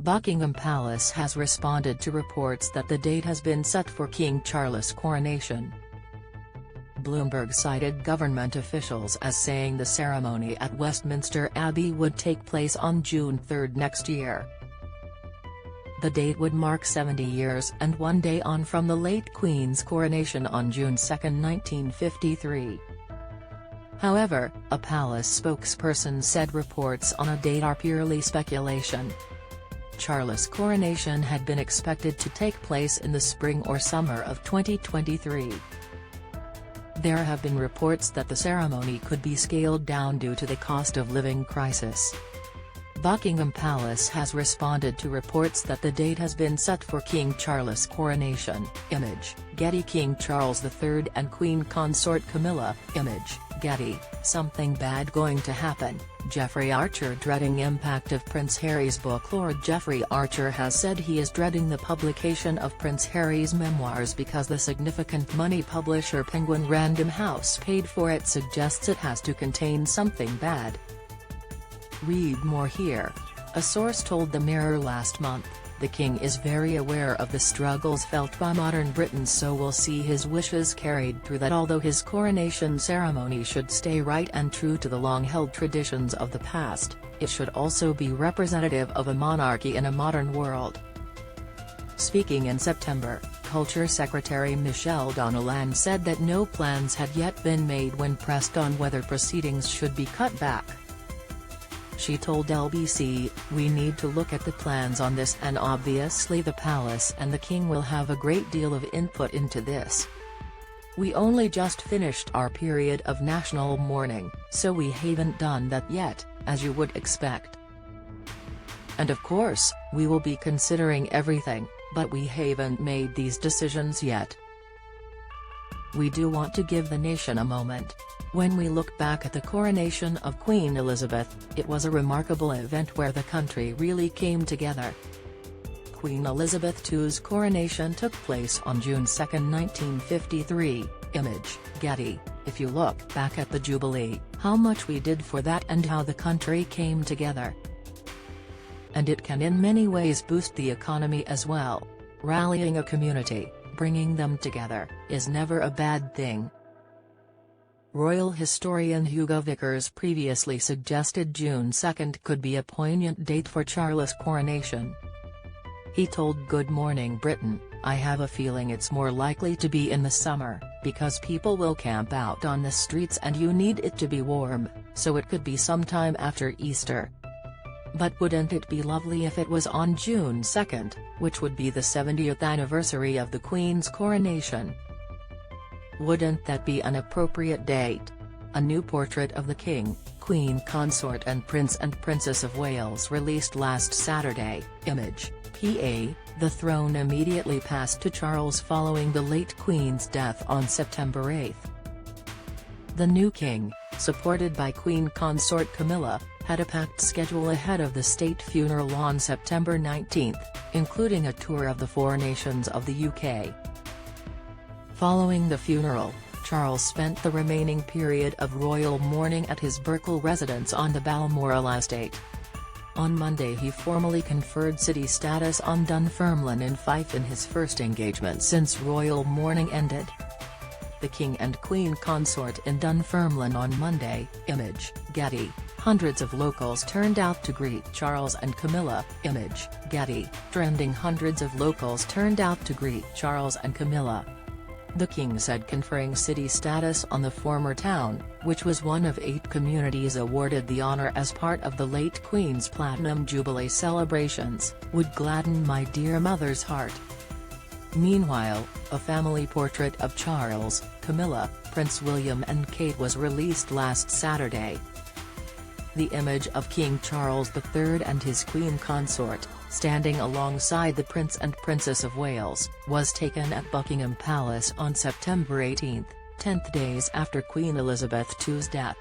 Buckingham Palace has responded to reports that the date has been set for King Charles' coronation. Bloomberg cited government officials as saying the ceremony at Westminster Abbey would take place on June 3 next year. The date would mark 70 years and one day on from the late Queen's coronation on June 2, 1953. However, a palace spokesperson said reports on a date are purely speculation. Charles' coronation had been expected to take place in the spring or summer of 2023. There have been reports that the ceremony could be scaled down due to the cost of living crisis. Buckingham Palace has responded to reports that the date has been set for King Charles' coronation. Image, Getty. King Charles III and Queen Consort Camilla. Image, Getty. Something bad going to happen, Jeffrey Archer dreading impact of Prince Harry's book. Lord Jeffrey Archer has said he is dreading the publication of Prince Harry's memoirs because the significant money publisher Penguin Random House paid for it suggests it has to contain something bad. Read more here. A source told the Mirror last month, the King is very aware of the struggles felt by modern Britain, so we'll see his wishes carried through, that although his coronation ceremony should stay right and true to the long-held traditions of the past, it should also be representative of a monarchy in a modern world. Speaking in September, Culture Secretary Michelle Donnellan said that no plans had yet been made when pressed on whether proceedings should be cut back. She told LBC, "We need to look at the plans on this, and obviously the palace and the King will have a great deal of input into this. We only just finished our period of national mourning, so we haven't done that yet, as you would expect. And of course, we will be considering everything, but we haven't made these decisions yet. We do want to give the nation a moment. When we look back at the coronation of Queen Elizabeth, it was a remarkable event where the country really came together." Queen Elizabeth II's coronation took place on June 2, 1953. Image, Getty. If you look back at the Jubilee, how much we did for that and how the country came together. And it can in many ways boost the economy as well. Rallying a community, bringing them together, is never a bad thing. Royal historian Hugo Vickers previously suggested June 2 could be a poignant date for Charles' coronation. He told Good Morning Britain, "I have a feeling it's more likely to be in the summer, because people will camp out on the streets and you need it to be warm, so it could be sometime after Easter. But wouldn't it be lovely if it was on June 2, which would be the 70th anniversary of the Queen's coronation? Wouldn't that be an appropriate date?" A new portrait of the King, Queen Consort and Prince and Princess of Wales released last Saturday. Image, PA. The throne immediately passed to Charles following the late Queen's death on September 8. The new King, supported by Queen Consort Camilla, had a packed schedule ahead of the state funeral on September 19, including a tour of the four nations of the UK. Following the funeral, Charles spent the remaining period of royal mourning at his Berkeley residence on the Balmoral estate. On Monday he formally conferred city status on Dunfermline in Fife in his first engagement since royal mourning ended. The King and Queen Consort in Dunfermline on Monday. Image, Getty. Hundreds of locals turned out to greet Charles and Camilla. Image, Getty. Trending. Hundreds of locals turned out to greet Charles and Camilla. The King said conferring city status on the former town, which was one of 8 communities awarded the honour as part of the late Queen's Platinum Jubilee celebrations, would gladden my dear mother's heart. Meanwhile, a family portrait of Charles, Camilla, Prince William and Kate was released last Saturday. The image of King Charles III and his Queen Consort, standing alongside the Prince and Princess of Wales, was taken at Buckingham Palace on September 18, 10 days after Queen Elizabeth II's death.